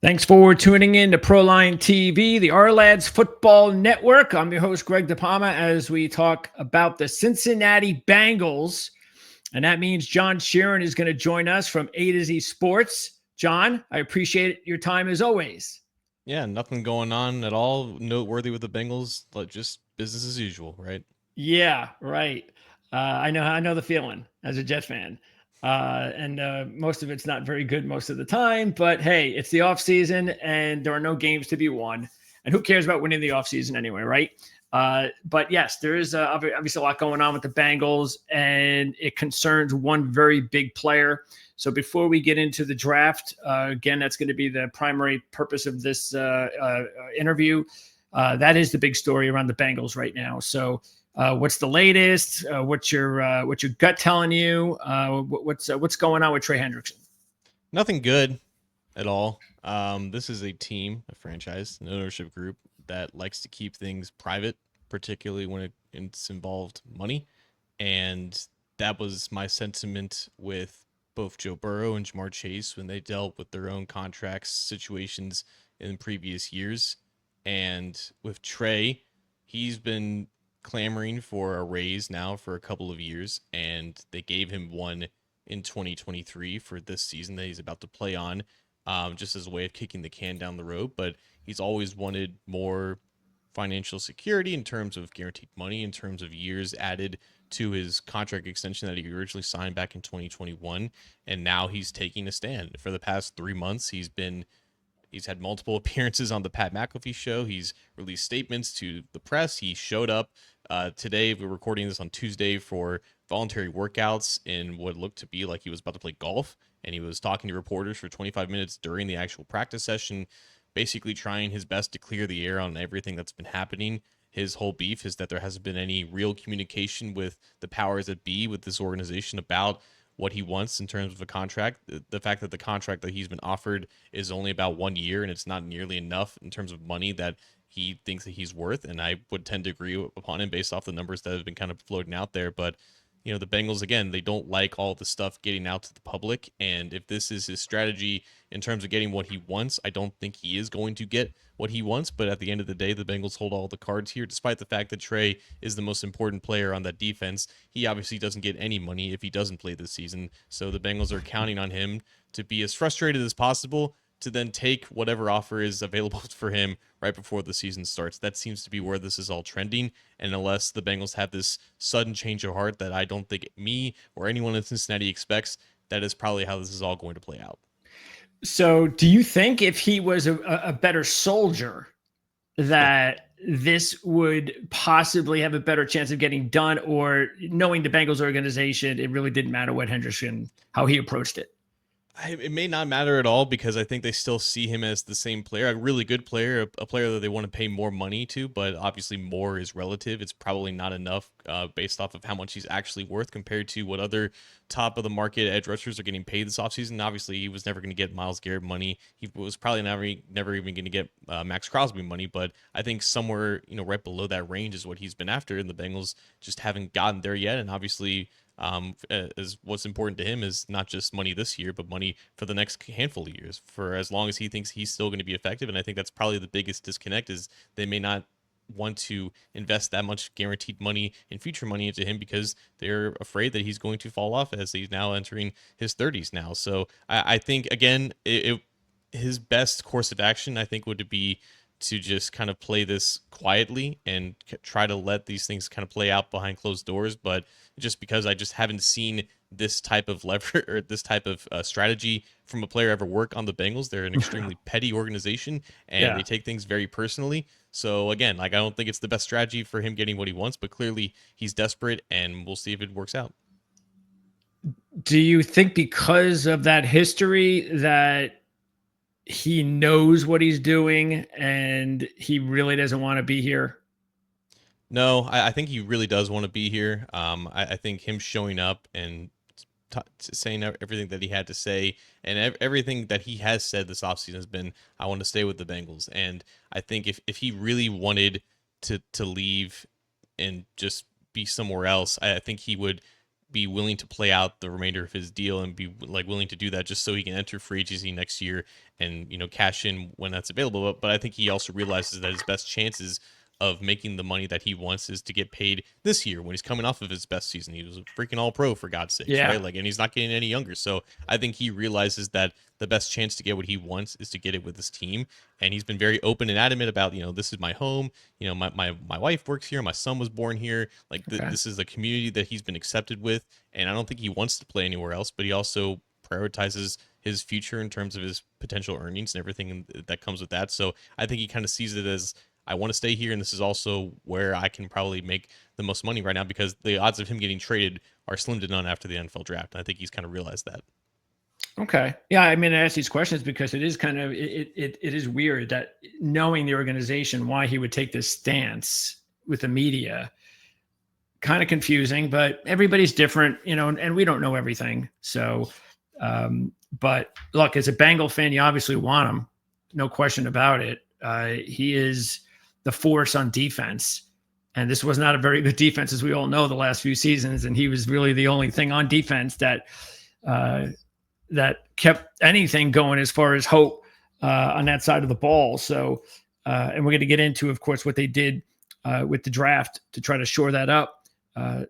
Thanks for tuning in to Proline TV, the Lads Football Network. I'm your host, Greg DePalma, as we talk about the Cincinnati Bengals. And that means John Sheeran is going to join us from A to Z Sports. John, I appreciate your time as always. Yeah, nothing going on at all noteworthy with the Bengals, but just business as usual, right? Yeah, right. I know the feeling as a Jets fan. And most of it's not very good most of the time, but hey, it's the offseason and there are no games to be won. And who cares about winning the offseason anyway, right? But yes, there is obviously a lot going on with the Bengals, and it concerns one very big player. So before we get into the draft, again, that's going to be the primary purpose of this interview. That is the big story around the Bengals right now. So what's the latest? What's your gut telling you? What's going on with Trey Hendrickson? Nothing good at all. This is a team, a franchise, an ownership group that likes to keep things private, particularly when it's involved money. And that was my sentiment with both Joe Burrow and Jamar Chase when they dealt with their own contracts situations in previous years. And with Trey, he's been clamoring for a raise now for a couple of years, and they gave him one in 2023 for this season that he's about to play on, just as a way of kicking the can down the road. But he's always wanted more financial security in terms of guaranteed money, in terms of years added to his contract extension that he originally signed back in 2021. And now he's taking a stand. For the past 3 months, he's had multiple appearances on the Pat McAfee show. He's released statements to the press. He showed up today. We're recording this on Tuesday for voluntary workouts in what looked to be like he was about to play golf. And he was talking to reporters for 25 minutes during the actual practice session, basically trying his best to clear the air on everything that's been happening. His whole beef is that there hasn't been any real communication with the powers that be with this organization about what he wants in terms of a contract. The fact that the contract that he's been offered is only about 1 year and it's not nearly enough in terms of money that he thinks that he's worth. And I would tend to agree upon him based off the numbers that have been kind of floating out there. But the Bengals, again, they don't like all the stuff getting out to the public. And if this is his strategy in terms of getting what he wants, I don't think he is going to get what he wants. But at the end of the day, the Bengals hold all the cards here, despite the fact that Trey is the most important player on that defense. He obviously doesn't get any money if he doesn't play this season. So the Bengals are counting on him to be as frustrated as possible, to then take whatever offer is available for him right before the season starts. That seems to be where this is all trending. And unless the Bengals have this sudden change of heart that I don't think me or anyone in Cincinnati expects, that is probably how this is all going to play out. So do you think if he was a better soldier that this would possibly have a better chance of getting done, or knowing the Bengals organization, it really didn't matter what Hendrickson, how he approached it? It may not matter at all because I think they still see him as the same player, a really good player, a player that they want to pay more money to, but obviously more is relative. It's probably not enough based off of how much he's actually worth compared to what other top of the market edge rushers are getting paid this offseason. Obviously, he was never going to get Myles Garrett money. He was probably never even going to get Max Crosby money, but I think somewhere, right below that range is what he's been after, and the Bengals just haven't gotten there yet. And obviously, as what's important to him is not just money this year, but money for the next handful of years, for as long as he thinks he's still going to be effective. And I think that's probably the biggest disconnect, is they may not want to invest that much guaranteed money and future money into him because they're afraid that he's going to fall off as he's now entering his 30s now. So I think, again, his best course of action, I think, would be to just kind of play this quietly and try to let these things kind of play out behind closed doors. But just because I just haven't seen this type of lever or this type of strategy from a player ever work on the Bengals. They're an extremely petty organization and they take things very personally. So again, I don't think it's the best strategy for him getting what he wants, but clearly he's desperate and we'll see if it works out. Do you think because of that history that he knows what he's doing and he really doesn't want to be here? No, I think he really does want to be here. I think him showing up and saying everything that he had to say and everything that he has said this offseason has been, I want to stay with the Bengals. And I think if he really wanted to leave and just be somewhere else, I think he would be willing to play out the remainder of his deal and be like willing to do that just so he can enter free agency next year and, you know, cash in when that's available. But I think he also realizes that his best chances of making the money that he wants is to get paid this year when he's coming off of his best season. He was a freaking all pro, for God's sakes, Yeah. right? Like, and he's not getting any younger. So I think he realizes that the best chance to get what he wants is to get it with his team. And he's been very open and adamant about, you know, this is my home. You know, my wife works here. My son was born here. Like this is a community that he's been accepted with. And I don't think he wants to play anywhere else, but he also prioritizes his future in terms of his potential earnings and everything that comes with that. So I think he kind of sees it as, I want to stay here, and this is also where I can probably make the most money right now, because the odds of him getting traded are slim to none after the NFL draft. And I think he's kind of realized that. Okay. Yeah. I mean, I ask these questions because it is kind of, it is weird that knowing the organization, why he would take this stance with the media, kind of confusing, but everybody's different, you know, and we don't know everything. So, but look, as a Bengal fan, you obviously want him. No question about it. He is the force on defense. And this was not a very good defense, as we all know, the last few seasons. And he was really the only thing on defense that kept anything going as far as hope on that side of the ball. So, and we're going to get into, of course, what they did with the draft to try to shore that up.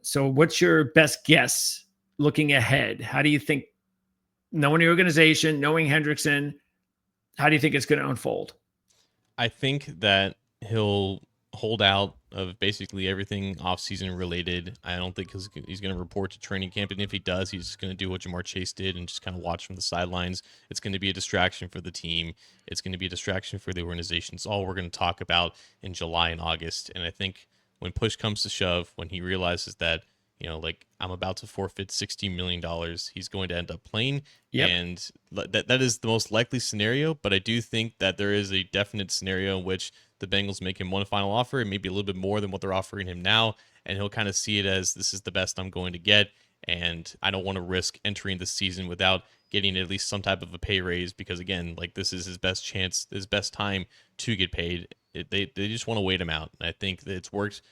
So what's your best guess looking ahead? How do you think, knowing the organization, knowing Hendrickson, how do you think it's going to unfold? I think that he'll hold out of basically everything offseason related. I don't think he's going to report to training camp. And if he does, he's just going to do what Jamar Chase did and just kind of watch from the sidelines. It's going to be a distraction for the team. It's going to be a distraction for the organization. It's all we're going to talk about in July and August. And I think when push comes to shove, when he realizes that, you know, like, I'm about to forfeit $60 million, he's going to end up playing. Yep. And that is the most likely scenario. But I do think that there is a definite scenario in which the Bengals make him one final offer, and maybe a little bit more than what they're offering him now. And he'll kind of see it as, this is the best I'm going to get. And I don't want to risk entering the season without getting at least some type of a pay raise, because, again, like, this is his best chance, his best time to get paid. They just want to wait him out. And I think that it's worked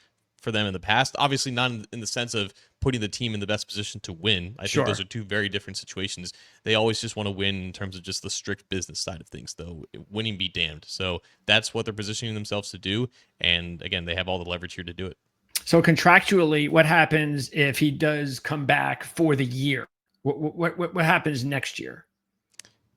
for them in the past. Obviously not in the sense of putting the team in the best position to win. I think those are two very different situations. They always just want to win in terms of just the strict business side of things, though. Winning be damned. So that's what they're positioning themselves to do. And again, they have all the leverage here to do it. So contractually, what happens if he does come back for the year? What happens next year?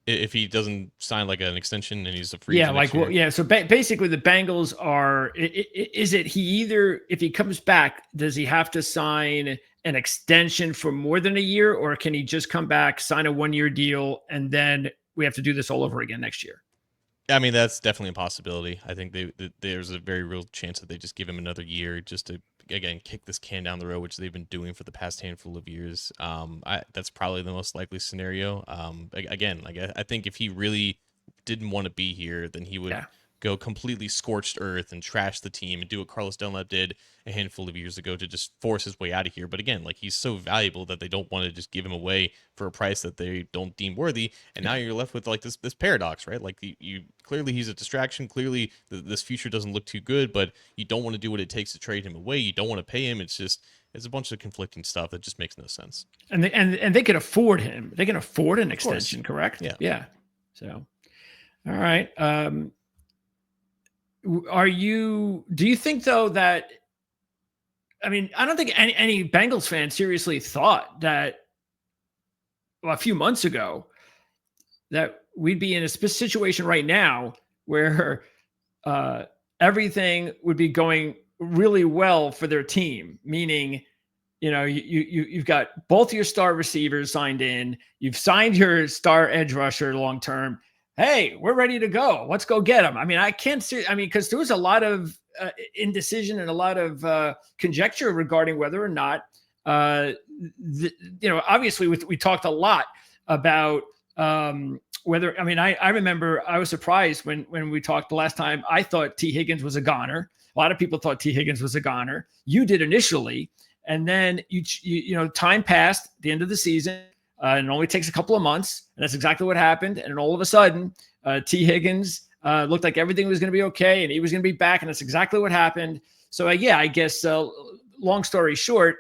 If he doesn't sign like an extension and he's a free agent. So basically the Bengals are, is it he either, if he comes back, does he have to sign an extension for more than a year, or can he just come back, sign a 1-year deal, and then we have to do this all over again next year? I mean, that's definitely a possibility. I think there's a very real chance that they just give him another year just to, again, kick this can down the road, which they've been doing for the past handful of years. That's probably the most likely scenario. Again, like, I think if he really didn't want to be here, then he would go completely scorched earth and trash the team and do what Carlos Dunlap did a handful of years ago to just force his way out of here. But again, like, he's so valuable that they don't want to just give him away for a price that they don't deem worthy. And now you're left with like this paradox, right? Like, you clearly he's a distraction. Clearly this future doesn't look too good, but you don't want to do what it takes to trade him away. You don't want to pay him. It's a bunch of conflicting stuff that just makes no sense. And they can afford him. They can afford an extension, correct? Yeah. So, all right. Do you think, though, that, I mean, I don't think any Bengals fan seriously thought that, well, a few months ago, that we'd be in a situation right now where everything would be going really well for their team, meaning, you know, you've got both your star receivers signed in, you've signed your star edge rusher long term. Hey, we're ready to go. Let's go get them. I mean, because there was a lot of indecision and a lot of conjecture regarding whether or not, obviously we talked a lot about whether, I mean, I remember I was surprised when we talked the last time. I thought T. Higgins was a goner. A lot of people thought T. Higgins was a goner. You did initially. And then, time passed at the end of the season. And it only takes a couple of months, and that's exactly what happened. And then all of a sudden, T. Higgins looked like everything was going to be okay, and he was going to be back, and that's exactly what happened. So, I guess, long story short,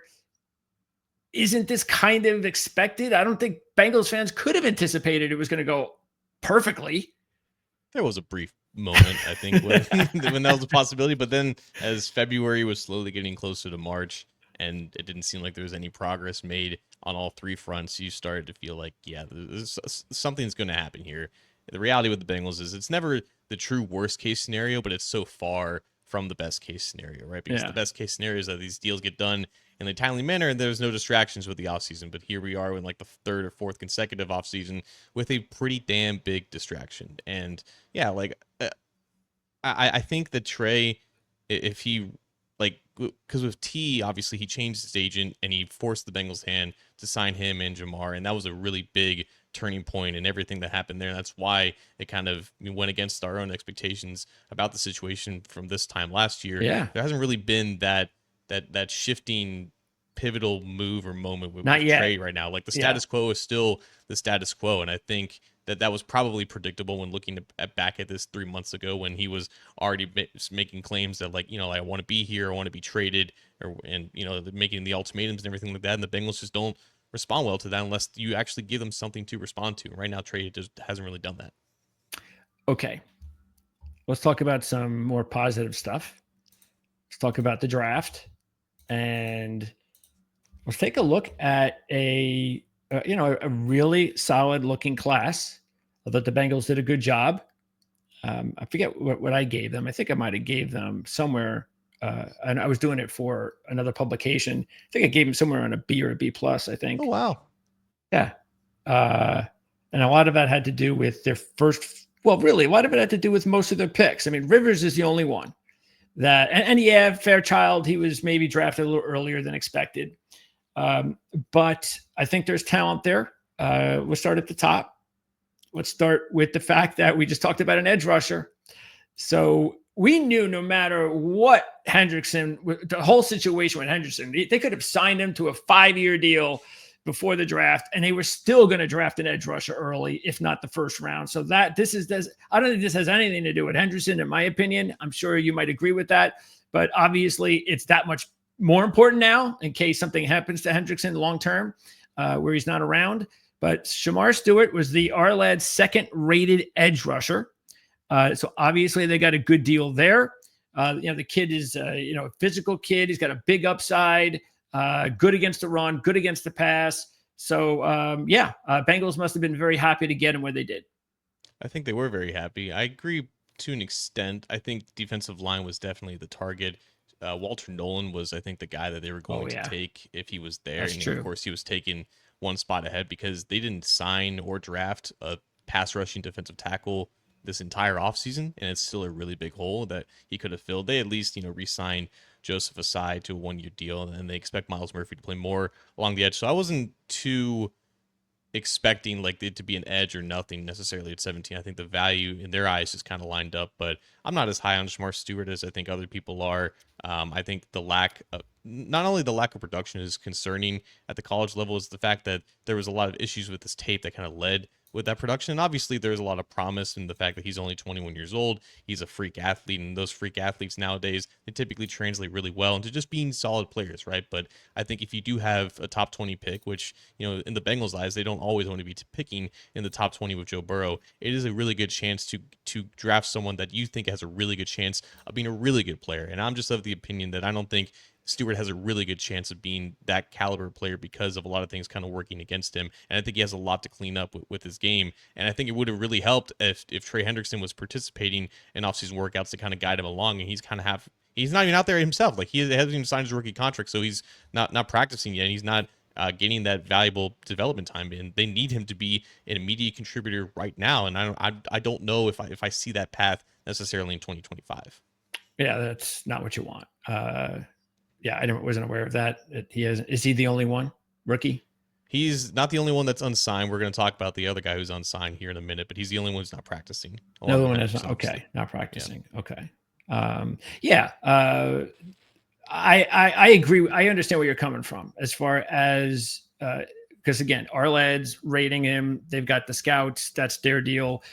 isn't this kind of expected? I don't think Bengals fans could have anticipated it was going to go perfectly. There was a brief moment, I think, when when that was a possibility. But then, as February was slowly getting closer to March, and it didn't seem like there was any progress made on all three fronts, you started to feel like, yeah, something's going to happen here. The reality with the Bengals is it's never the true worst case scenario, but it's so far from the best case scenario, right? Because the best case scenario is that these deals get done in a timely manner and there's no distractions with the offseason. But here we are in like the third or fourth consecutive offseason with a pretty damn big distraction. And yeah, like I think that Trey, if he like, because with T, obviously he changed his agent and he forced the Bengals' hand to sign him and Jamar, and that was a really big turning point in everything that happened there. And that's why it kind of went against our own expectations about the situation from this time last year. Yeah. There hasn't really been that shifting pivotal move or moment with Not yet. Trey right now. Like the status quo is still the status quo, and I think that was probably predictable when looking back at this 3 months ago when he was already making claims that, like, you know, I want to be here, I want to be traded, and you know, making the ultimatums and everything like that. And the Bengals just don't respond well to that unless you actually give them something to respond to. Right now, Trey just hasn't really done that. Okay, let's talk about some more positive stuff. Let's talk about the draft, and let's take a look at a really solid looking class. I thought the Bengals did a good job. I forget what I gave them. I think I might have gave them somewhere, and I was doing it for another publication. I think I gave them somewhere on a B or a B plus, I think. Oh, wow. Yeah. And a lot of that had to do with their first, well, really, a lot of it had to do with most of their picks. I mean, Rivers is the only one that, and yeah, Fairchild, he was maybe drafted a little earlier than expected. But I think there's talent there. We'll start at the top. Let's start with the fact that we just talked about an edge rusher. So we knew no matter what Hendrickson, the whole situation with Hendrickson, they could have signed him to a 5-year deal before the draft, and they were still going to draft an edge rusher early, if not the first round. So I don't think this has anything to do with Hendrickson, in my opinion. I'm sure you might agree with that, but obviously it's that much more important now in case something happens to Hendrickson long-term, where he's not around. But Shamar Stewart was the Ourlad's second-rated edge rusher. So obviously they got a good deal there. The kid is, a physical kid. He's got a big upside, good against the run, good against the pass. So, Bengals must have been very happy to get him where they did. I think they were very happy. I agree to an extent. I think defensive line was definitely the target. Walter Nolan was, I think, the guy that they were going to take if he was there. That's and true. Of course, he was taken one spot ahead because they didn't sign or draft a pass rushing defensive tackle this entire offseason, and it's still a really big hole that he could have filled. They at least, re-signed Joseph Asai to a 1-year deal, and they expect Myles Murphy to play more along the edge. So I wasn't too expecting like it to be an edge or nothing necessarily at 17. I think the value in their eyes is kind of lined up, but I'm not as high on Shamar Stewart as I think other people are. I think not only the lack of production is concerning at the college level, is the fact that there was a lot of issues with this tape that kind of led with that production. And obviously there's a lot of promise in the fact that he's only 21 years old. He's a freak athlete, and those freak athletes nowadays, they typically translate really well into just being solid players, right? But I think if you do have a top 20 pick, which, in the Bengals' eyes, they don't always want to be picking in the top 20 with Joe Burrow, it is a really good chance to draft someone that you think has a really good chance of being a really good player. And I'm just of the opinion that I don't think Stewart has a really good chance of being that caliber player because of a lot of things kind of working against him. And I think he has a lot to clean up with his game. And I think it would have really helped if Trey Hendrickson was participating in offseason workouts to kind of guide him along. And he's not even out there himself. Like, he hasn't even signed his rookie contract, so he's not practicing yet. And he's not getting that valuable development time, and they need him to be an immediate contributor right now. And I don't know if I see that path necessarily in 2025. Yeah, that's not what you want. I wasn't aware of that. Is he the only one rookie? He's not the only one that's unsigned. We're going to talk about the other guy who's unsigned here in a minute, but he's the only one who's not practicing. No one is okay. Not practicing. Yeah. Okay. I agree. I understand where you're coming from as far as because again, Ourlad's rating him. They've got the scouts. That's their deal.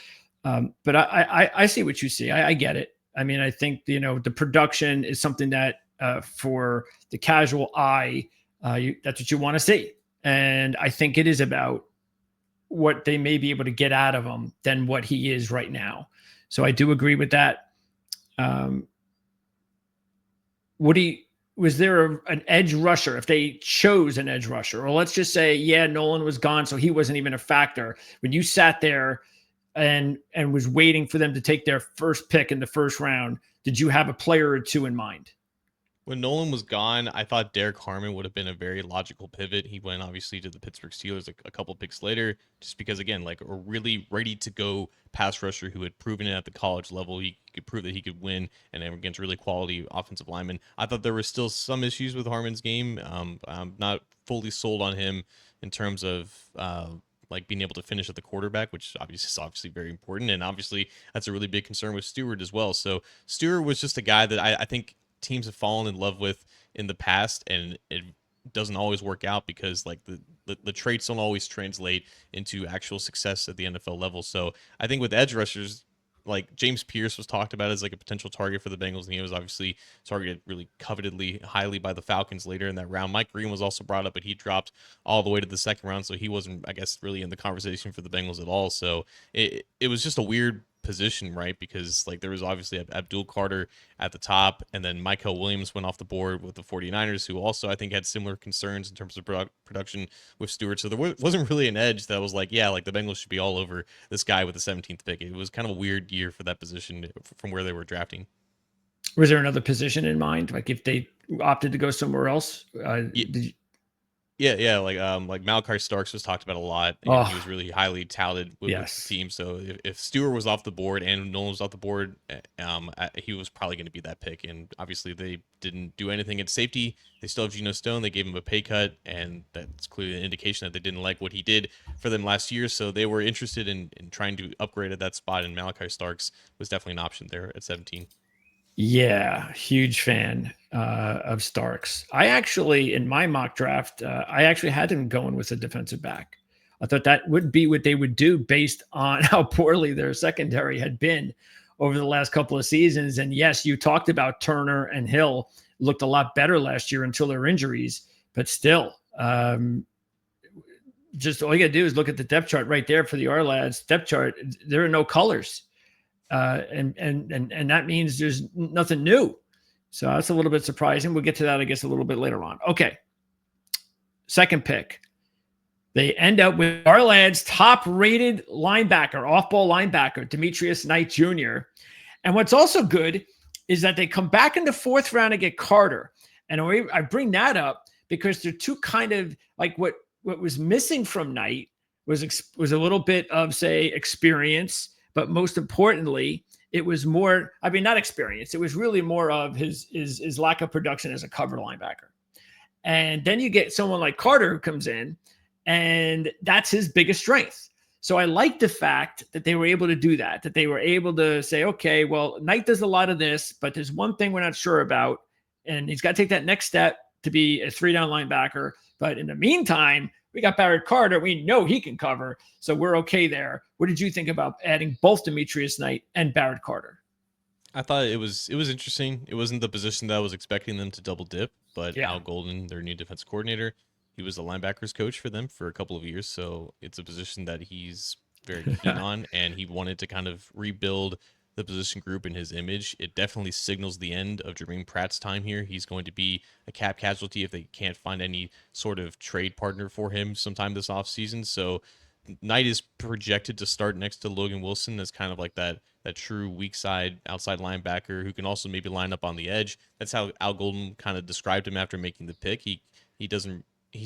But I see what you see. I get it. I mean, I think the production is something that for the casual eye That's what you want to see. And I think it is about what they may be able to get out of him than what he is right now. So I do agree with that. Um, was there an edge rusher if they chose an edge rusher? Or let's just say, yeah, Nolan was gone, so he wasn't even a factor. When you sat there and was waiting for them to take their first pick in the first round, did you have a player or two in mind? When Nolan was gone, I thought Derek Harmon would have been a very logical pivot. He went obviously to the Pittsburgh Steelers a couple picks later, just because again, like a really ready to go pass rusher who had proven it at the college level. He could prove that he could win and against really quality offensive linemen. I thought there were still some issues with Harmon's game. I'm not fully sold on him in terms of like being able to finish at the quarterback, which obviously very important. And obviously that's a really big concern with Stewart as well. So Stewart was just a guy that I think teams have fallen in love with in the past, and it doesn't always work out because like the traits don't always translate into actual success at the NFL level. So I think with edge rushers, like James Pierce was talked about as like a potential target for the Bengals, and he was obviously targeted really covetedly highly by the Falcons later in that round. Mike Green was also brought up, but he dropped all the way to the second round, so he wasn't, I guess, really in the conversation for the Bengals at all. So it was just a weird position, right? Because like there was obviously Abdul Carter at the top, and then Michael Williams went off the board with the 49ers, who also I think had similar concerns in terms of production with Stewart. So there wasn't really an edge that was like, yeah, like the Bengals should be all over this guy with the 17th pick. It was kind of a weird year for that position from where they were drafting. Was there another position in mind? Like if they opted to go somewhere else? Yeah, like Malachi Starks was talked about a lot, and he was really highly touted with the team. So if Stewart was off the board and Nolan was off the board, he was probably going to be that pick. And obviously they didn't do anything at safety. They still have Geno Stone. They gave him a pay cut, and that's clearly an indication that they didn't like what he did for them last year. So they were interested in trying to upgrade at that spot, and Malachi Starks was definitely an option there at 17. Yeah, huge fan of Starks. I actually, in my mock draft, I actually had him going with a defensive back. I thought that would be what they would do based on how poorly their secondary had been over the last couple of seasons. And yes, you talked about Turner and Hill looked a lot better last year until their injuries, but still, just all you got to do is look at the depth chart right there for the R-Lads depth chart. There are no colors. And that means there's nothing new. So that's a little bit surprising. We'll get to that, I guess, a little bit later on. Okay. Second pick. They end up with our lad's top-rated linebacker, off-ball linebacker, Demetrius Knight Jr. And what's also good is that they come back in the fourth round and get Carter. And I bring that up because they're two kind of like what was missing from Knight was a little bit of, say, experience. But most importantly, it was more, I mean, not experience. It was really more of his lack of production as a cover linebacker. And then you get someone like Carter who comes in, and that's his biggest strength. So I like the fact that they were able to do that they were able to say, okay, well, Knight does a lot of this, but there's one thing we're not sure about, and he's got to take that next step to be a 3-down linebacker. But in the meantime, we got Barrett Carter. We know he can cover, so we're okay there. What did you think about adding both Demetrius Knight and Barrett Carter? I thought it was interesting. It wasn't the position that I was expecting them to double dip, but Yeah. Al Golden, their new defense coordinator, he was the linebackers coach for them for a couple of years, so it's a position that he's very keen on, and he wanted to kind of rebuild the position group in his image. It definitely signals the end of Jermaine Pratt's time here. He's going to be a cap casualty if they can't find any sort of trade partner for him sometime this offseason. So Knight is projected to start next to Logan Wilson as kind of like that true weak side outside linebacker who can also maybe line up on the edge. That's how Al Golden kind of described him after making the pick. He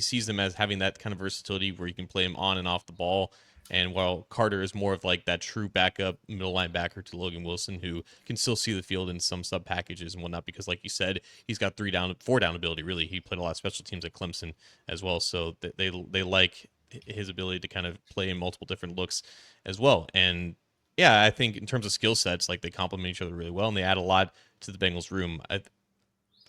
sees him as having that kind of versatility where you can play him on and off the ball. And while Carter is more of like that true backup middle linebacker to Logan Wilson, who can still see the field in some sub packages and whatnot, because like you said, he's got 4-down ability. Really, he played a lot of special teams at Clemson as well, so they like his ability to kind of play in multiple different looks as well. And yeah, I think in terms of skill sets, like they complement each other really well, and they add a lot to the Bengals room.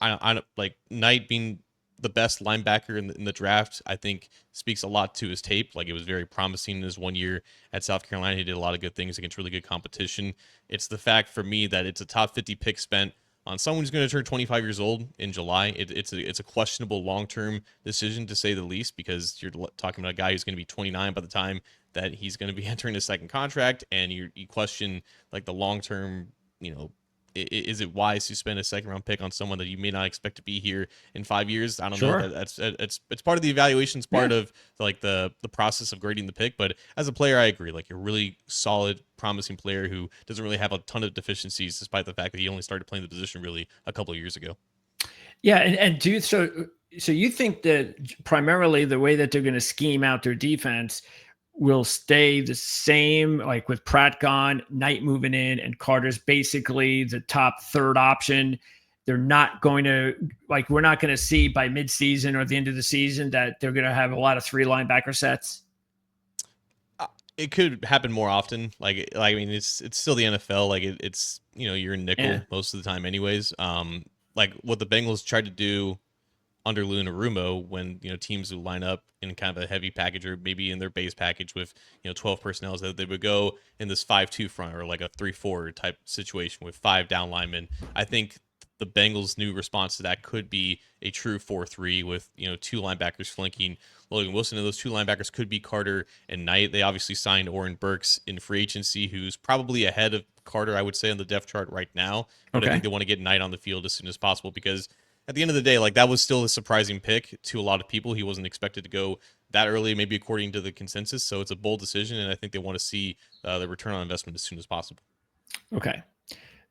I like Knight being the best linebacker in the draft, I think speaks a lot to his tape. Like it was very promising in his 1 year at South Carolina. He did a lot of good things against really good competition. It's the fact for me that it's a top 50 pick spent on someone who's going to turn 25 years old in July. It's a questionable long-term decision to say the least, because you're talking about a guy who's going to be 29 by the time that he's going to be entering his second contract, and you question like the long-term, is it wise to spend a second round pick on someone that you may not expect to be here in 5 years? I don't know. Sure. It's part of the evaluation. It's part of like the process of grading the pick. But as a player, I agree. Like, you're a really solid, promising player who doesn't really have a ton of deficiencies, despite the fact that he only started playing the position really a couple of years ago. Yeah, and do you, so you think that primarily the way that they're going to scheme out their defense will stay the same, like with Pratt gone, Knight moving in, and Carter's basically the top third option? They're not going to, like, we're not going to see by midseason or the end of the season that they're going to have a lot of 3 linebacker sets. It could happen more often. I mean, it's still the NFL. Like, it's you're in nickel most of the time, anyways. Like what the Bengals tried to do under Lou Narumo, when teams would line up in kind of a heavy package, or maybe in their base package with 12 personnel, that they would go in this 5-2 front, or like a 3-4 type situation with 5 down linemen. I think the Bengals' new response to that could be a true 4-3 with 2 linebackers flanking Logan Wilson, and those 2 linebackers could be Carter and Knight. They obviously signed Oren Burks in free agency, who's probably ahead of Carter, I would say, on the depth chart right now. But I think they want to get Knight on the field as soon as possible, because at the end of the day, like, that was still a surprising pick to a lot of people. He wasn't expected to go that early, maybe according to the consensus. So it's a bold decision, and I think they want to see the return on investment as soon as possible. Okay.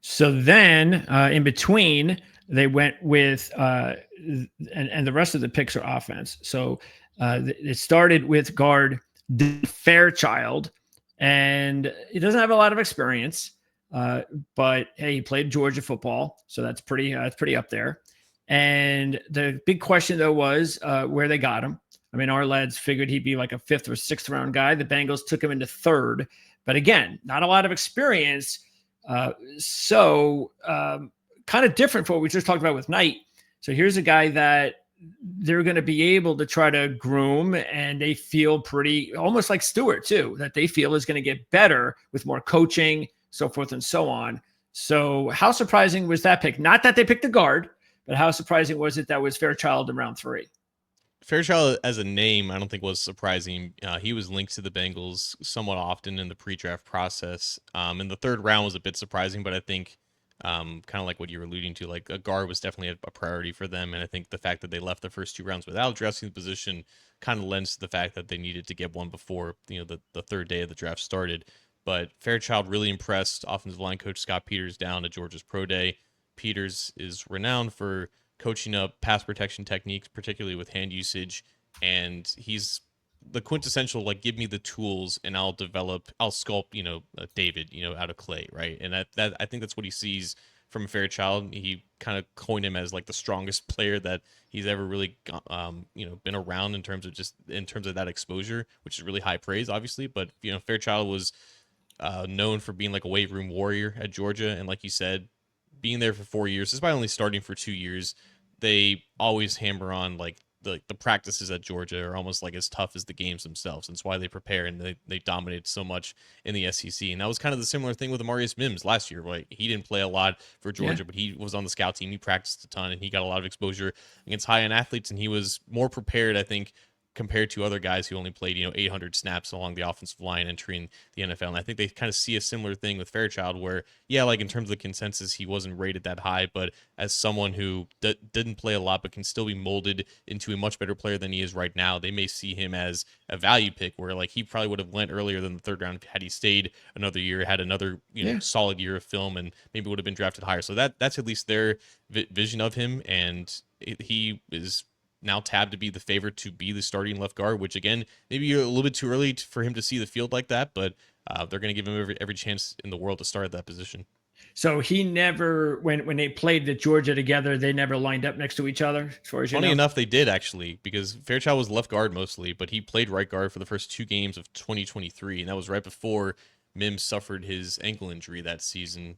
So then in between, they went with, and the rest of the picks are offense. So it started with guard Fairchild, and he doesn't have a lot of experience, but hey, he played Georgia football, so that's pretty up there. And the big question, though, was where they got him. I mean, our lads figured he'd be like a 5th or 6th round guy. The Bengals took him into 3rd, but again, not a lot of experience. So kind of different from what we just talked about with Knight. So here's a guy that they're going to be able to try to groom, and they feel pretty, almost like Stewart too, that they feel is going to get better with more coaching, so forth and so on. So how surprising was that pick? Not that they picked a guard, but how surprising was it that was Fairchild in round 3? Fairchild as a name, I don't think was surprising. He was linked to the Bengals somewhat often in the pre-draft process. And the 3rd round was a bit surprising, but I think kind of like what you were alluding to, like, a guard was definitely a priority for them. And I think the fact that they left the first 2 rounds without addressing the position kind of lends to the fact that they needed to get one before the 3rd day of the draft started. But Fairchild really impressed offensive line coach Scott Peters down at Georgia's Pro Day. Peters is renowned for coaching up pass protection techniques, particularly with hand usage, and he's the quintessential, like, give me the tools and I'll sculpt David out of clay, right? And that I think that's what he sees from Fairchild. He kind of coined him as like the strongest player that he's ever really been around in terms of that exposure, which is really high praise, obviously. But Fairchild was known for being like a weight room warrior at Georgia, and like you said, being there for 4 years, despite only starting for 2 years, they always hammer on like the practices at Georgia are almost like as tough as the games themselves. And it's why they prepare, and they dominate so much in the SEC. And that was kind of the similar thing with Amarius Mims last year. Like, he didn't play a lot for Georgia, but he was on the scout team. He practiced a ton, and he got a lot of exposure against high-end athletes, and he was more prepared, I think, compared to other guys who only played 800 snaps along the offensive line entering the NFL. And I think they kind of see a similar thing with Fairchild, where, yeah, like, in terms of the consensus, he wasn't rated that high, but as someone who didn't play a lot but can still be molded into a much better player than he is right now, they may see him as a value pick, where like he probably would have went earlier than the 3rd round had he stayed another year, had another solid year of film, and maybe would have been drafted higher. So that's at least their vision of him, and he is now tabbed to be the favorite to be the starting left guard, which, again, maybe a little bit too early for him to see the field like that, but they're going to give him every chance in the world to start at that position. So he never, when they played at Georgia together, they never lined up next to each other, as far as Funny enough, they did, actually, because Fairchild was left guard mostly, but he played right guard for the first 2 games of 2023, and that was right before Mims suffered his ankle injury that season.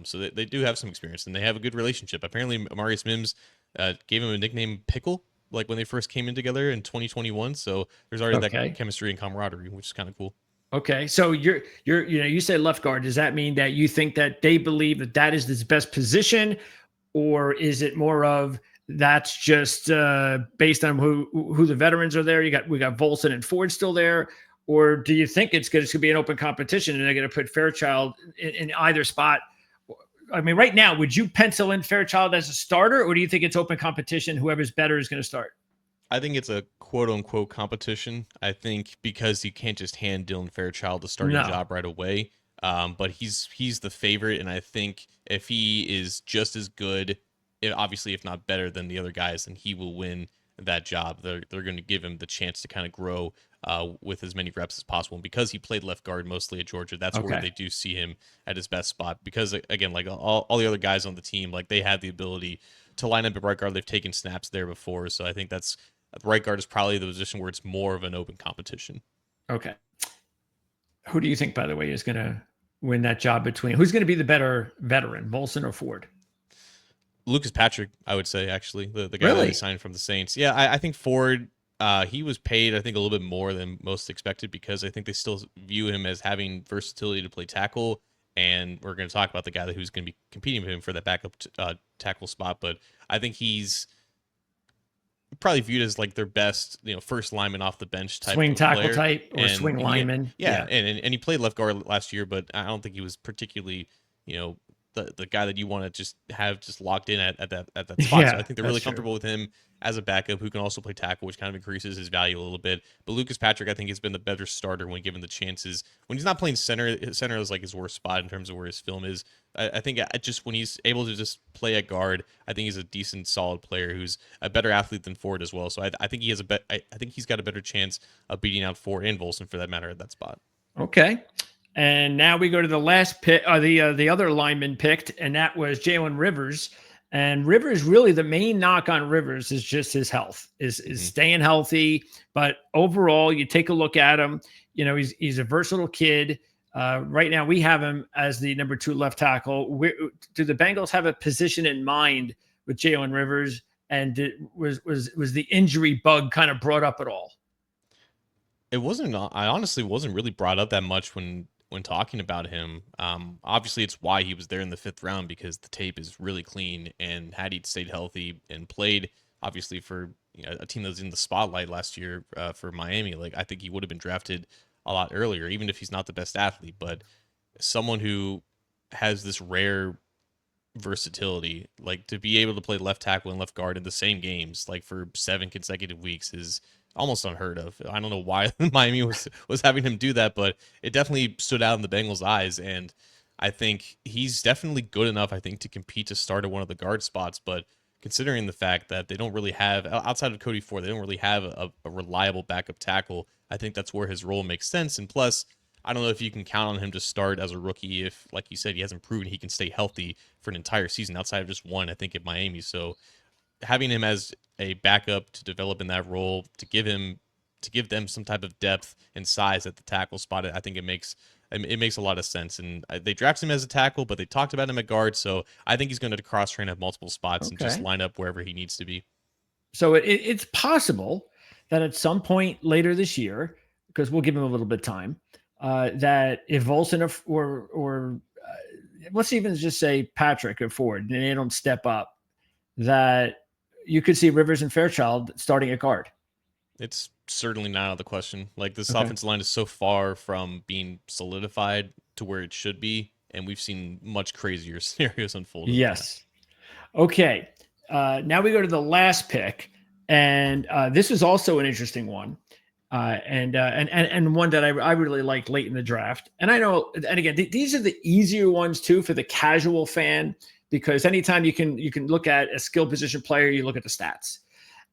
So they do have some experience, and they have a good relationship. Apparently, Amarius Mims gave him a nickname Pickle, like when they first came in together in 2021. So there's already that chemistry and camaraderie, which is kind of cool. Okay. So you say left guard. Does that mean that you think that they believe that is his best position, or is it more of that's just based on who the veterans are there? We got Volson and Ford still there, or do you think it's going to be an open competition and they're going to put Fairchild in either spot? I mean, right now, would you pencil in Fairchild as a starter, or do you think it's open competition? Whoever's better is going to start. I think it's a quote unquote competition. I think because you can't just hand Dylan Fairchild the starting No. job right away. But he's the favorite, and I think if he is just as good, obviously if not better than the other guys, then he will win that job. They're going to give him the chance to kind of grow with as many reps as possible. And because he played left guard mostly at Georgia, that's where they do see him at his best spot. Because again, like all the other guys on the team, like they have the ability to line up at right guard. They've taken snaps there before, so I think that's right guard is probably the position where it's more of an open competition. Okay. Who do you think, by the way, is going to win that job between who's going to be the better veteran, Volson or Ford? Lucas Patrick, I would say, actually, the guy Really? that he signed from the Saints. Yeah, I think Ford, he was paid, I think, a little bit more than most expected because I think they still view him as having versatility to play tackle. And we're going to talk about the guy who's going to be competing with him for that backup tackle spot. But I think he's probably viewed as like their best, first lineman off the bench type swing of tackle player. type or swing lineman. And he played left guard last year, but I don't think he was particularly, the guy that you want to just have just locked in at that spot. Yeah, so I think they're really comfortable with him as a backup who can also play tackle, which kind of increases his value a little bit. But Lucas Patrick, I think, has been the better starter when given the chances. When he's not playing center, center is like his worst spot in terms of where his film is. I think just when he's able to just play at guard, I think he's a decent, solid player who's a better athlete than Ford as well. So I think he has I think he's got a better chance of beating out Ford and Volson for that matter at that spot. Okay. And now we go to the last pick, the other lineman picked, and that was Jalen Rivers. And Rivers, really, the main knock on Rivers is just his health, is staying healthy. But overall, you take a look at him. He's a versatile kid. Right now, we have him as the number 2 left tackle. Do the Bengals have a position in mind with Jalen Rivers? And was the injury bug kind of brought up at all? It wasn't. I honestly wasn't really brought up that much when talking about him. Obviously, it's why he was there in the 5th round because the tape is really clean. And had he stayed healthy and played, obviously for a team that was in the spotlight last year for Miami, like I think he would have been drafted a lot earlier, even if he's not the best athlete. But someone who has this rare versatility, like to be able to play left tackle and left guard in the same games, like for 7 consecutive weeks, is almost unheard of. I don't know why Miami was having him do that, but it definitely stood out in the Bengals' eyes. And I think he's definitely good enough, I think, to compete to start at one of the guard spots. But considering the fact that they don't really have, outside of Cody Ford, they don't really have a reliable backup tackle, I think that's where his role makes sense. And plus, I don't know if you can count on him to start as a rookie if, like you said, he hasn't proven he can stay healthy for an entire season outside of just one, I think, at Miami. So having him as a backup to develop in that role, to give them some type of depth and size at the tackle spot, I think it makes a lot of sense. And they drafted him as a tackle, but they talked about him at guard, so I think he's going to cross train at multiple spots and just line up wherever he needs to be. So it's possible that at some point later this year, because we'll give him a little bit of time, that if Volson or let's even just say Patrick or Ford, and they don't step up, that you could see Rivers and Fairchild starting at guard. It's certainly not out of the question. Like this offensive line is so far from being solidified to where it should be, and we've seen much crazier scenarios unfold. Yes. Okay. Now we go to the last pick, and this is also an interesting one, and one that I really liked late in the draft. And I know, and again, these are the easier ones too for the casual fan, because anytime you can look at a skill position player, you look at the stats.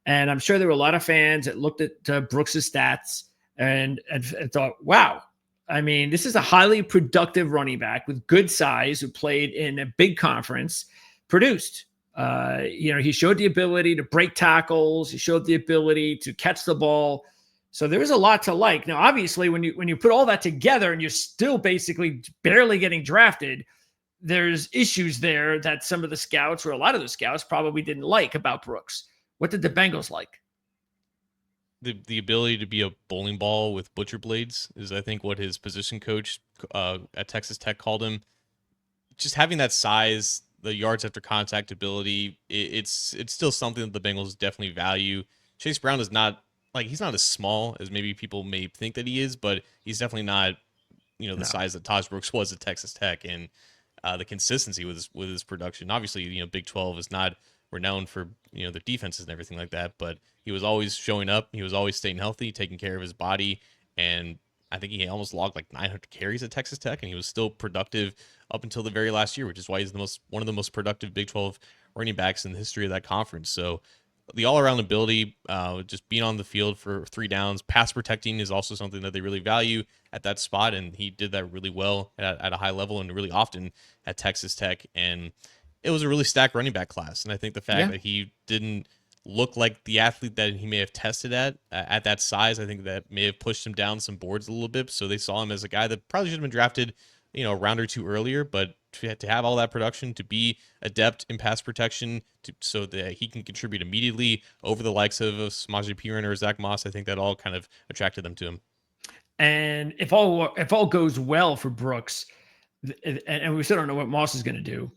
And I'm sure there were a lot of fans that looked at Brooks's stats and thought, wow, I mean, this is a highly productive running back with good size who played in a big conference, produced. He showed the ability to break tackles. He showed the ability to catch the ball. So there is a lot to like. Now, obviously, when you put all that together and you're still basically barely getting drafted, there's issues there that some of the scouts, or a lot of the scouts, probably didn't like about Brooks. What did the Bengals like? The ability to be a bowling ball with butcher blades is, I think, what his position coach at Texas Tech called him. Just having that size, the yards after contact ability, it's still something that the Bengals definitely value. Chase Brown is not like he's not as small as maybe people may think that he is, but he's definitely not the No. size that Taj Brooks was at Texas Tech, and the consistency with his production. Obviously, Big 12 is not renowned for their defenses and everything like that, but he was always showing up. He was always staying healthy, taking care of his body, and I think he almost logged like 900 carries at Texas Tech, and he was still productive up until the very last year, which is why he's one of the most productive Big 12 running backs in the history of that conference. So the all-around ability, just being on the field for 3 downs, pass protecting is also something that they really value at that spot, and he did that really well at a high level and really often at Texas Tech. And it was a really stacked running back class, and I think the fact that he didn't look like the athlete that he may have tested at that size, I think that may have pushed him down some boards a little bit. So they saw him as a guy that probably should have been drafted, a round or two earlier, but to have all that production, to be adept in pass protection, so that he can contribute immediately over the likes of Samaje Perine or Zach Moss, I think that all kind of attracted them to him. And if all goes well for Brooks, and we still don't know what Moss is going to do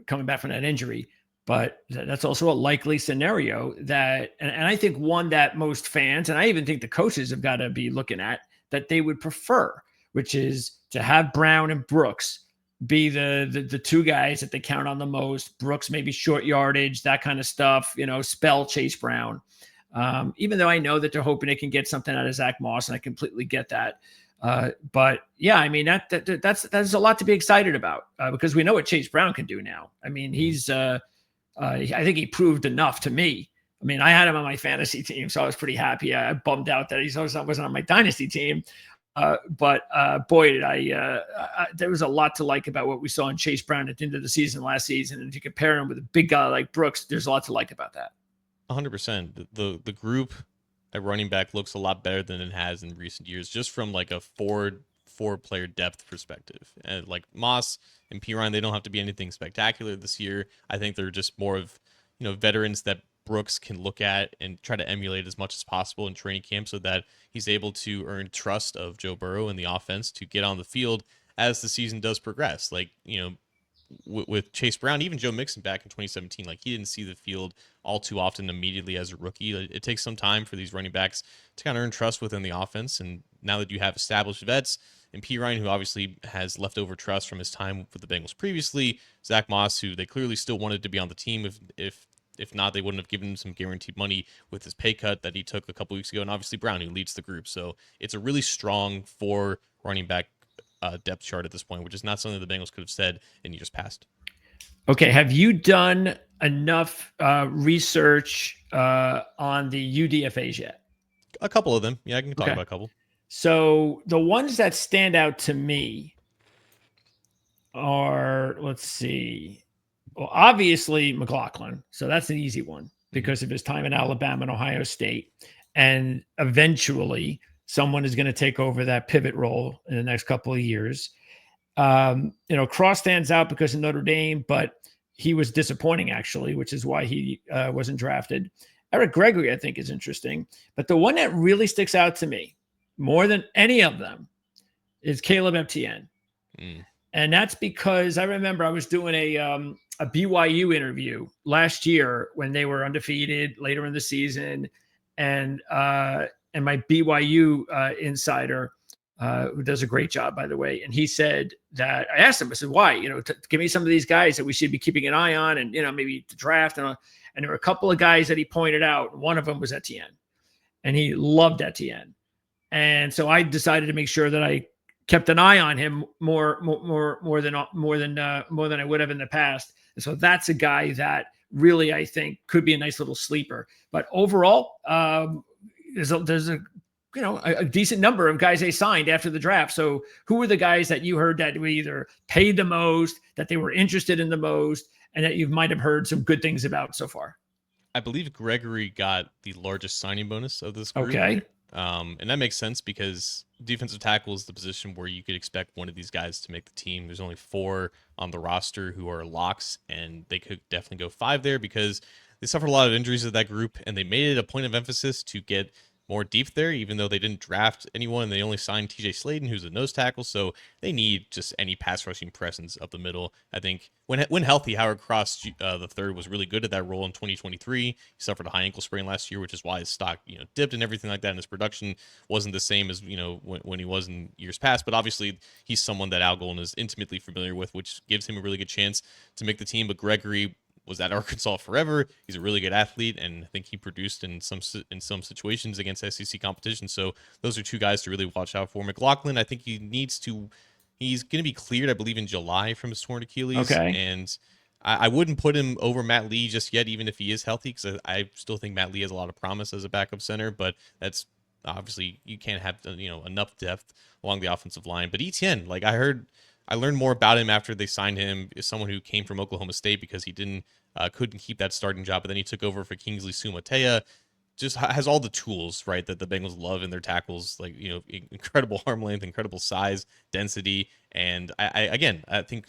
coming back from that injury, but that's also a likely scenario and I think one that most fans, and I even think the coaches have got to be looking at, that they would prefer, which is to have Brown and Brooks be the two guys that they count on the most. Brooks maybe short yardage, that kind of stuff, spell Chase Brown. Even though I know that they're hoping they can get something out of Zach Moss, and I completely get that. But yeah, I mean, that's a lot to be excited about because we know what Chase Brown can do now. I mean, I think he proved enough to me. I mean, I had him on my fantasy team, so I was pretty happy. I bummed out that he wasn't on my dynasty team. But boy, there was a lot to like about what we saw in Chase Brown at the end of the season last season. And if you compare him with a big guy like Brooks, there's a lot to like about that. 100%. The group at running back looks a lot better than it has in recent years, just from like a four player depth perspective. And like Moss and Perine, they don't have to be anything spectacular this year. I think they're just more of veterans that Brooks can look at and try to emulate as much as possible in training camp, so that he's able to earn trust of Joe Burrow and the offense to get on the field as the season does progress. Like, with Chase Brown, even Joe Mixon back in 2017, like he didn't see the field all too often immediately as a rookie. It takes some time for these running backs to kind of earn trust within the offense. And now that you have established vets, and Perine, who obviously has leftover trust from his time with the Bengals previously, Zach Moss, who they clearly still wanted to be on the team, if not, they wouldn't have given him some guaranteed money with his pay cut that he took a couple weeks ago, and obviously Brown, who leads the group. So it's a really strong 4 running back depth chart at this point, which is not something the Bengals could have said in years past. Okay, have you done enough research on the UDFAs yet? A couple of them. Yeah, I can talk about a couple. So the ones that stand out to me are, let's see. Well, obviously McLaughlin. So that's an easy one because of his time in Alabama and Ohio State. And eventually someone is going to take over that pivot role in the next couple of years. Cross stands out because of Notre Dame, but he was disappointing actually, which is why he wasn't drafted. Eric Gregory, I think, is interesting. But the one that really sticks out to me more than any of them is Caleb Etienne. And that's because I remember I was doing a BYU interview last year when they were undefeated later in the season. And my BYU insider, who does a great job, by the way. And he said that I asked him, I said, why, give me some of these guys that we should be keeping an eye on and, maybe to draft. And there were a couple of guys that he pointed out. One of them was Etienne, and he loved Etienne. And so I decided to make sure that I kept an eye on him more than I would have in the past. And so that's a guy that really, I think, could be a nice little sleeper. But overall, there's a decent number of guys they signed after the draft. So who were the guys that you heard that we either paid the most, that they were interested in the most, and that you might have heard some good things about so far? I believe Gregory got the largest signing bonus of this group. Okay. And that makes sense because defensive tackle is the position where you could expect one of these guys to make the team. There's only 4 on the roster who are locks, and they could definitely go 5 there because they suffered a lot of injuries with that group, and they made it a point of emphasis to get more deep there, even though they didn't draft anyone. They only signed TJ Sladen, who's a nose tackle. So they need just any pass rushing presence up the middle. I think when healthy, Howard Cross the third was really good at that role in 2023. He suffered a high ankle sprain last year, which is why his stock, dipped and everything like that. And his production wasn't the same as, when he was in years past. But obviously he's someone that Al Golden is intimately familiar with, which gives him a really good chance to make the team. But Gregory was at Arkansas forever. He's a really good athlete, and I think he produced in some situations against SEC competition. So those are two guys to really watch out for. McLaughlin, I think he's going to be cleared, I believe, in July from his torn Achilles. Okay. And I wouldn't put him over Matt Lee just yet, even if he is healthy, because I still think Matt Lee has a lot of promise as a backup center. But that's obviously you can't have enough depth along the offensive line. But Etienne, like I learned more about him after they signed him as someone who came from Oklahoma State because he couldn't keep that starting job, but then he took over for Kingsley Sumatea. Just has all the tools, right, that the Bengals love in their tackles, like incredible arm length, incredible size, density, and I think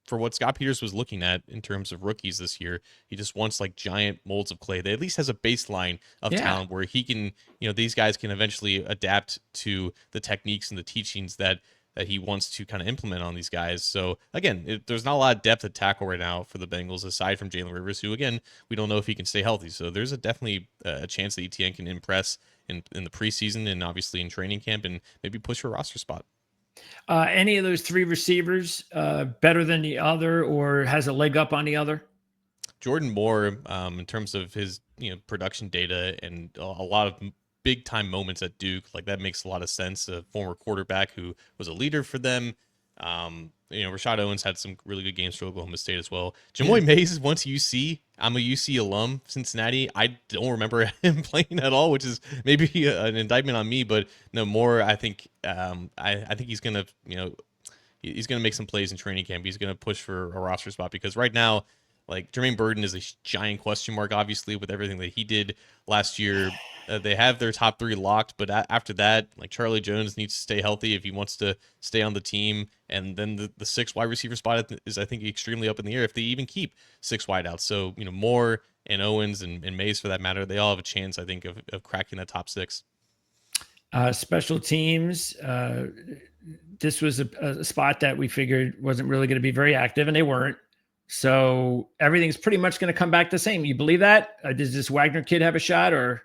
for what Scott Peters was looking at in terms of rookies this year, he just wants like giant molds of clay. They at least has a baseline of talent where he can, these guys can eventually adapt to the techniques and the teachings that he wants to kind of implement on these guys. So again, there's not a lot of depth at tackle right now for the Bengals, aside from Jalen Rivers, who again, we don't know if he can stay healthy. So there's definitely a chance that ETN can impress in the preseason and obviously in training camp and maybe push for a roster spot. Any of those three receivers better than the other or has a leg up on the other? Jordan Moore, in terms of his production data and a lot of big time moments at Duke, like that makes a lot of sense. A former quarterback who was a leader for them. Rashad Owens had some really good games for Oklahoma State as well. Jamoy Mays went to UC. I'm a UC alum, Cincinnati. I don't remember him playing at all, which is maybe an indictment on me. But no, Moore, I think I think he's gonna he's gonna make some plays in training camp. He's gonna push for a roster spot because right now, like Jermaine Burton is a giant question mark, obviously, with everything that he did last year. They have their top three locked, but after that, like Charlie Jones needs to stay healthy if he wants to stay on the team. And then the six wide receiver spot is, I think, extremely up in the air if they even keep six wideouts. So, Moore and Owens and Mays, for that matter, they all have a chance, I think, of cracking that top six. Special teams. This was a spot that we figured wasn't really going to be very active, and they weren't. So everything's pretty much going to come back the same. You believe that? Does this Wagner kid have a shot or?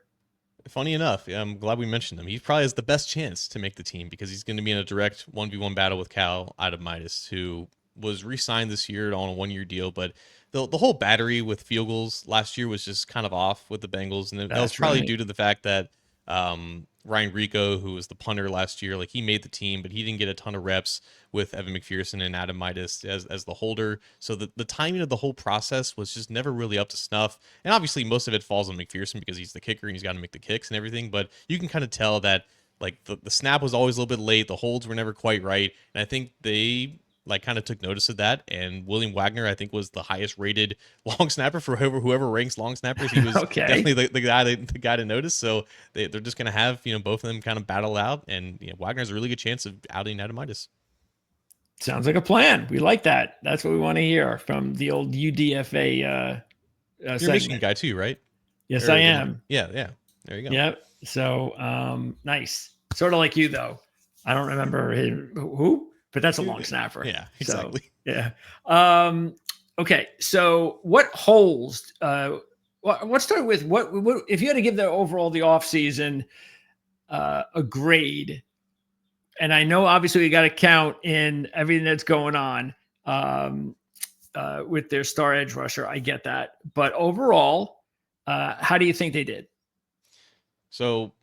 Funny enough, I'm glad we mentioned him. He probably has the best chance to make the team because he's going to be in a direct 1v1 battle with Cal Adamitis, who was re-signed this year on a one-year deal. But the whole battery with field goals last year was just kind of off with the Bengals. And that was probably due to the fact that Ryan Rico, who was the punter last year, like he made the team, but he didn't get a ton of reps with Evan McPherson and Adam Midas as the holder. So the timing of the whole process was just never really up to snuff. And obviously most of it falls on McPherson because he's the kicker and he's got to make the kicks and everything. But you can kind of tell that like the snap was always a little bit late. The holds were never quite right. And I think they like kind of took notice of that. And William Wagner, I think, was the highest rated long snapper for whoever ranks long snappers. He was definitely the guy to notice. So they're just going to have, both of them kind of battle out. And Wagner has a really good chance of outing Adamitis. Sounds like a plan. We like that. That's what we want to hear from the old UDFA. You're a Michigan guy too, right? Yes, I am. Yeah. There you go. Yep. So nice. Sort of like you, though. I don't remember who, but that's a long snapper. Yeah, exactly. So, yeah. Okay. So what holes? Let's start with what if you had to give the offseason a grade. And I know obviously we got to count in everything that's going on with their star edge rusher. I get that. But overall, how do you think they did? So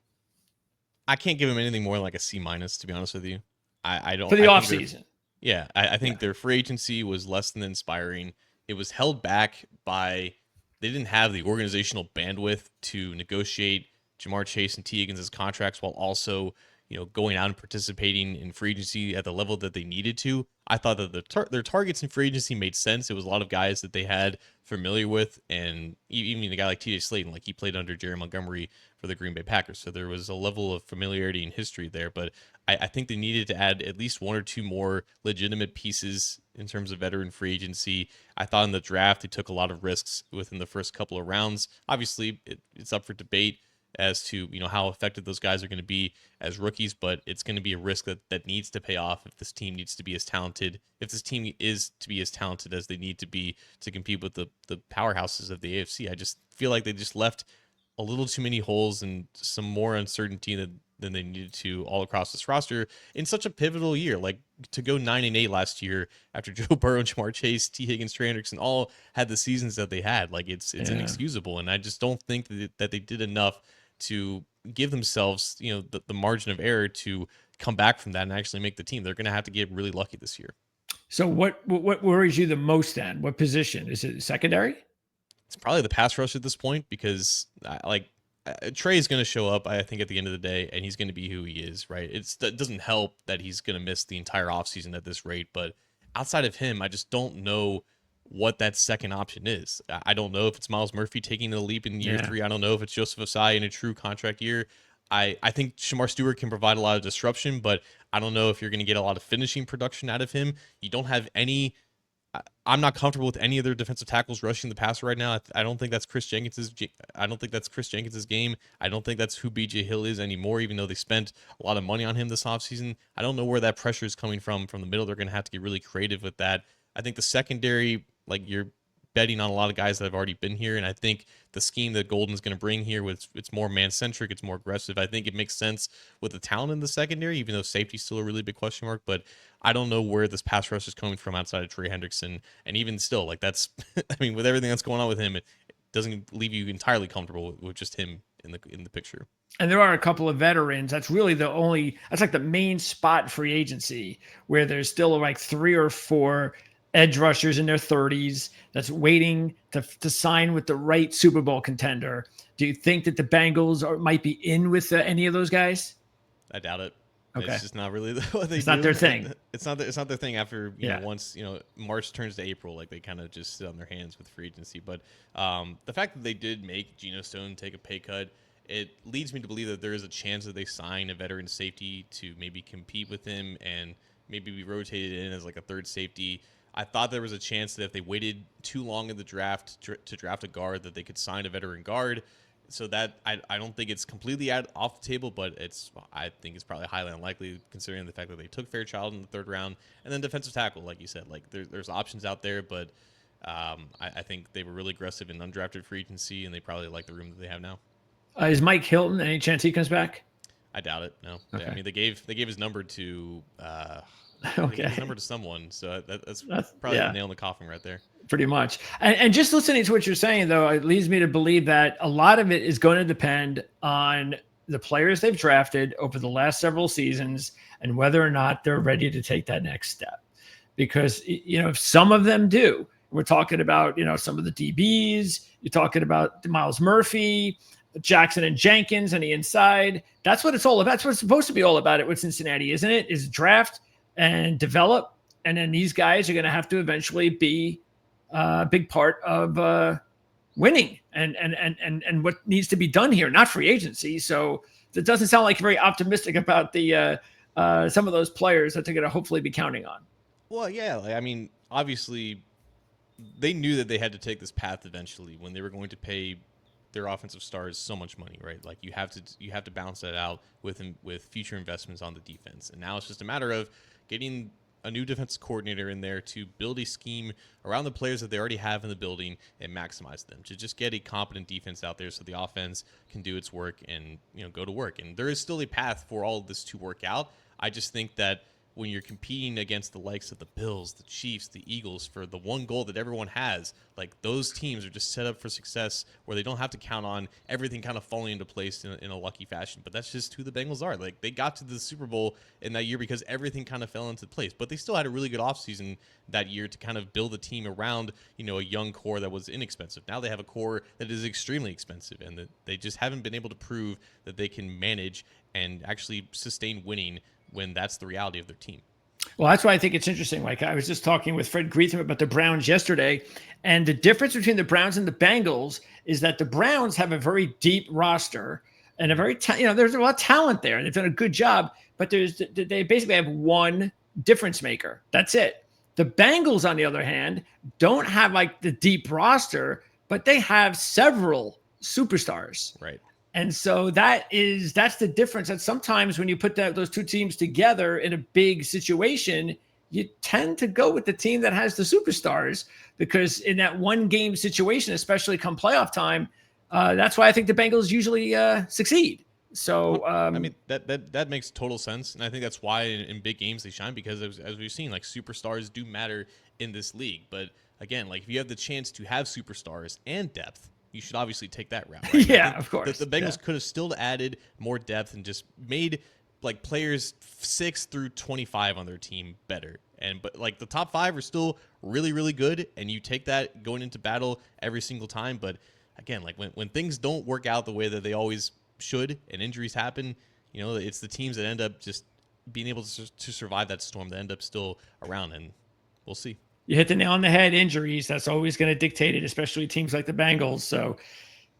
I can't give them anything more than like a C-, to be honest with you. I don't. For the offseason. Yeah. I think their free agency was less than inspiring. It was held back by they didn't have the organizational bandwidth to negotiate Jamar Chase and T. Higgins' contracts while also going out and participating in free agency at the level that they needed to. I thought that their targets in free agency made sense. It was a lot of guys that they had familiar with, and even a guy like TJ Sladen, like he played under Jerry Montgomery for the Green Bay Packers. So there was a level of familiarity and history there, but I think they needed to add at least one or two more legitimate pieces in terms of veteran free agency. I thought in the draft, they took a lot of risks within the first couple of rounds. Obviously, it's up for debate as to, how effective those guys are going to be as rookies, but it's going to be a risk that needs to pay off if this team needs to be as talented, if this team is to be as talented as they need to be to compete with the powerhouses of the AFC. I just feel like they just left a little too many holes and some more uncertainty than they needed to all across this roster in such a pivotal year. Like, to go 9-8 last year after Joe Burrow and Jamar Chase, T. Higgins, Trey Hendrickson all had the seasons that they had. Like, it's inexcusable, and I just don't think that they did enough to give themselves, the margin of error to come back from that and actually make the team. They're going to have to get really lucky this year. So what worries you the most then? What position? Is it secondary? It's probably the pass rush at this point, because Trey is going to show up, I think, at the end of the day, and he's going to be who he is, right? It doesn't help that he's going to miss the entire offseason at this rate, but outside of him, I just don't know what that second option is. I don't know if it's Miles Murphy taking the leap in year 3. I don't know if it's Joseph Ossai in a true contract year. I think Shamar Stewart can provide a lot of disruption, but I don't know if you're going to get a lot of finishing production out of him. You don't have any... I'm not comfortable with any of their defensive tackles rushing the passer right now. I don't think that's Chris Jenkins's. I don't think that's Chris Jenkins's game. I don't think that's who BJ Hill is anymore, even though they spent a lot of money on him this offseason. I don't know where that pressure is coming from the middle. They're going to have to get really creative with that. I think the secondary, like, you're betting on a lot of guys that have already been here, and I think the scheme that Golden's going to bring here, it's more man-centric, it's more aggressive. I think it makes sense with the talent in the secondary, even though safety's still a really big question mark, but I don't know where this pass rush is coming from outside of Trey Hendrickson, and even still, like, that's, I mean, with everything that's going on with him, it doesn't leave you entirely comfortable with just him in the picture. And there are a couple of veterans. That's really that's like the main spot free agency, where there's still like 3 or 4 edge rushers in their 30s that's waiting to sign with the right Super Bowl contender. Do you think that the Bengals might be in with any of those guys? I doubt it. Okay. It's just not really what they do. It's not their thing. It's not their thing after, once, March turns to April, like, they kind of just sit on their hands with free agency. But the fact that they did make Geno Stone take a pay cut, it leads me to believe that there is a chance that they sign a veteran safety to maybe compete with him and maybe be rotated in as like a third safety. I thought there was a chance that if they waited too long in the draft to draft a guard, that they could sign a veteran guard. So that I don't think it's completely off the table, but I think it's probably highly unlikely considering the fact that they took Fairchild in the 3rd round. And then defensive tackle, like you said, like there's options out there, but I think they were really aggressive in undrafted free agency, and they probably like the room that they have now. Is Mike Hilton, any chance he comes back? I doubt it. No. Okay. I mean, they gave his number to okay. His number to someone, so that's probably the nail in the coffin right there. Pretty much. And just listening to what you're saying, though, it leads me to believe that a lot of it is going to depend on the players they've drafted over the last several seasons and whether or not they're ready to take that next step. Because, if some of them do, we're talking about, some of the DBs, you're talking about Miles Murphy, Jackson and Jenkins on the inside. That's what it's all about. That's what it's supposed to be all about with Cincinnati, isn't it? Is draft and develop. And then these guys are going to have to eventually be a big part of winning and what needs to be done here, not free agency. So it doesn't sound like you're very optimistic about the some of those players that they're going to hopefully be counting on. Well, yeah. I mean, obviously, they knew that they had to take this path eventually when they were going to pay their offensive stars so much money, right? Like, you have to balance that out with future investments on the defense. And now it's just a matter of getting a new defensive coordinator in there to build a scheme around the players that they already have in the building and maximize them, to just get a competent defense out there so the offense can do its work and go to work. And there is still a path for all of this to work out. I just think that when you're competing against the likes of the Bills, the Chiefs, the Eagles for the one goal that everyone has, like, those teams are just set up for success where they don't have to count on everything kind of falling into place in a lucky fashion. But that's just who the Bengals are. Like, they got to the Super Bowl in that year because everything kind of fell into place. But they still had a really good offseason that year to kind of build a team around, a young core that was inexpensive. Now they have a core that is extremely expensive, and that they just haven't been able to prove that they can manage and actually sustain winning when that's the reality of their team. Well, that's why I think it's interesting. Like, I was just talking with Fred Greetham about the Browns yesterday, and the difference between the Browns and the Bengals is that the Browns have a very deep roster and a very, there's a lot of talent there, and they've done a good job, but they basically have one difference maker. That's it. The Bengals, on the other hand, don't have like the deep roster, but they have several superstars. Right. And so that's the difference. That sometimes when you put those two teams together in a big situation, you tend to go with the team that has the superstars, because in that one game situation, especially come playoff time, that's why I think the Bengals usually succeed. So I mean, that makes total sense, and I think that's why in big games they shine, because as we've seen, like, superstars do matter in this league. But again, like, if you have the chance to have superstars and depth, you should obviously take that route, right? Yeah, of course. The Bengals could have still added more depth and just made, like, players 6 through 25 on their team better. But like, the top 5 are still really, really good, and you take that going into battle every single time. But again, like, when things don't work out the way that they always should and injuries happen, it's the teams that end up just being able to survive that storm that end up still around, and we'll see. You hit the nail on the head. Injuries, that's always going to dictate it, especially teams like the Bengals. So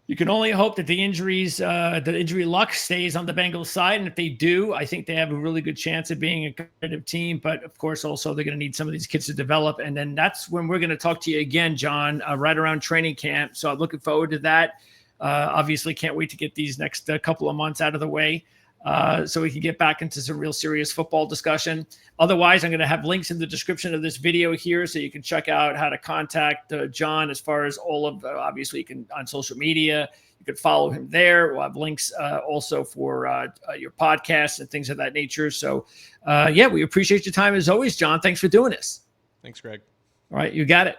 you can only hope that the injury luck stays on the Bengals side. And if they do, I think they have a really good chance of being a competitive team. But of course, also they're going to need some of these kids to develop. And then that's when we're going to talk to you again, John, right around training camp. So I'm looking forward to that. Obviously, can't wait to get these next couple of months out of the way, so we can get back into some real serious football discussion. Otherwise, I'm going to have links in the description of this video here, so you can check out how to contact John as far as all of, obviously, you can on social media. You can follow him there. We'll have links also for your podcasts and things of that nature. So, we appreciate your time as always, John. Thanks for doing this. Thanks, Greg. All right, you got it.